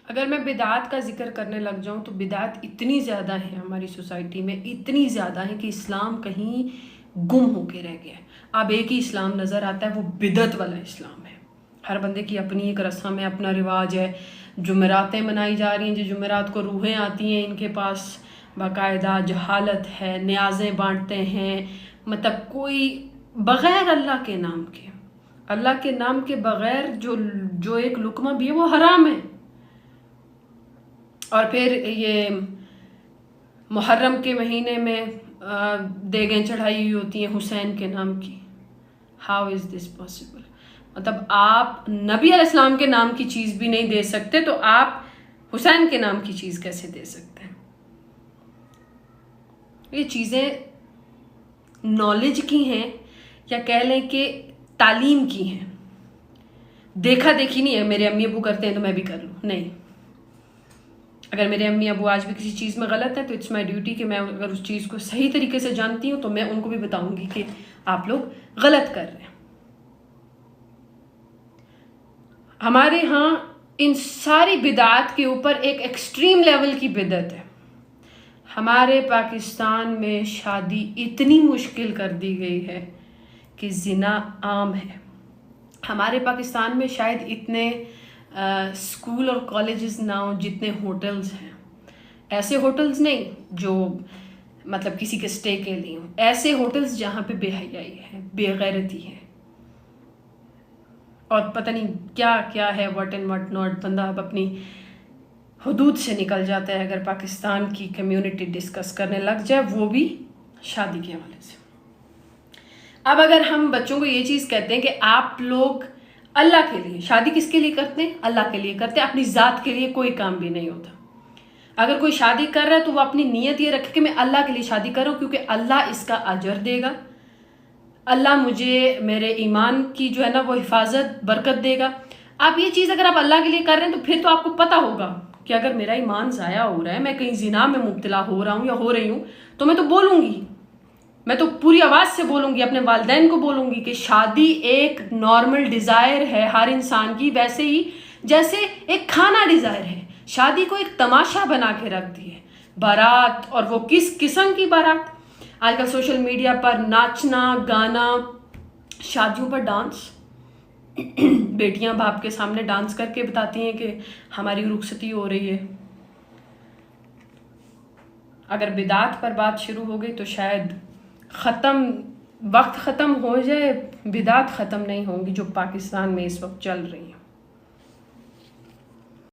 अगर मैं बिदात का जिक्र करने लग जाऊं तो बिदात इतनी ज़्यादा है हमारी सोसाइटी में, इतनी ज़्यादा है कि इस्लाम कहीं गुम होके रह गया है। अब एक ही इस्लाम नज़र आता है, वो बिदत वाला इस्लाम है। हर बंदे की अपनी एक रस्म है, अपना रिवाज है। जुमेरातें मनाई जा रही हैं, जो जुमेरात को रूहें आती हैं इनके पास, बाकायदा जहालत है, न्याज़ें बांटते हैं। मतलब कोई बग़ैर अल्लाह के नाम के, अल्लाह के नाम के बग़ैर जो एक लुकमा भी है वो हराम है। और फिर ये मुहर्रम के महीने में देगें चढ़ाई हुई होती हैं हुसैन के नाम की। How is this possible? मतलब आप नबी अलैहिस्सलाम के नाम की चीज़ भी नहीं दे सकते तो आप हुसैन के नाम की चीज़ कैसे दे सकते हैं? ये चीज़ें नॉलेज की हैं या कह लें कि तालीम की हैं। देखा देखी नहीं है, मेरे अम्मी अबू करते हैं तो मैं भी कर लूँ, नहीं। अगर मेरे अम्मी अबू आज भी किसी चीज़ में गलत है तो इट्स माई ड्यूटी कि मैं अगर उस चीज़ को सही तरीके से जानती हूँ तो मैं उनको भी बताऊंगी कि आप लोग गलत कर रहे हैं। हमारे यहाँ इन सारी बिदात के ऊपर एक एक्सट्रीम लेवल की बिदत है। हमारे पाकिस्तान में शादी इतनी मुश्किल कर दी गई है कि जिना आम है। हमारे पाकिस्तान में शायद इतने स्कूल और कॉलेजेस ना हो जितने होटल्स हैं। ऐसे होटल्स नहीं जो मतलब किसी के स्टे के लिए हों, ऐसे होटल्स जहाँ पे बेहयाई है, बेगैरती है और पता नहीं क्या क्या है, व्हाट एंड व्हाट नॉट। बंदा अब अपनी हदूद से निकल जाता है अगर पाकिस्तान की कम्युनिटी डिस्कस करने लग जाए, वो भी शादी के हवाले से। अब अगर हम बच्चों को ये चीज़ कहते हैं कि आप लोग अल्लाह के लिए शादी किसके लिए करते हैं? अल्लाह के लिए करते हैं, अपनी ज़ात के लिए कोई काम भी नहीं होता। अगर कोई शादी कर रहा है तो वो अपनी नीयत ये रखे कि मैं अल्लाह के लिए शादी कर रहा हूँ क्योंकि अल्लाह इसका अजर देगा, अल्लाह मुझे मेरे ईमान की जो है ना वो हिफाजत बरकत देगा। आप ये चीज़ अगर आप अल्लाह के लिए कर रहे हैं तो फिर तो आपको पता होगा कि अगर मेरा ईमान ज़ाया हो रहा है, मैं कहीं जिना में मुब्तला हो रहा हूँ या हो रही हूँ, तो मैं तो बोलूँगी, मैं तो पूरी आवाज़ से बोलूँगी, अपने वालिदैन को बोलूँगी कि शादी एक नॉर्मल डिज़ायर है हर इंसान की, वैसे ही जैसे एक खाना डिज़ायर है। शादी को एक तमाशा बना के रख दिए, बारात, और वो किस किस्म की बारात। आजकल सोशल मीडिया पर नाचना गाना, शादियों पर डांस, बेटियां बाप के सामने डांस करके बताती हैं कि हमारी रुखसती हो रही है। अगर बिदात पर बात शुरू हो गई तो शायद वक्त ख़त्म हो जाए, बिदात ख़त्म नहीं होंगी जो पाकिस्तान में इस वक्त चल रही हैं।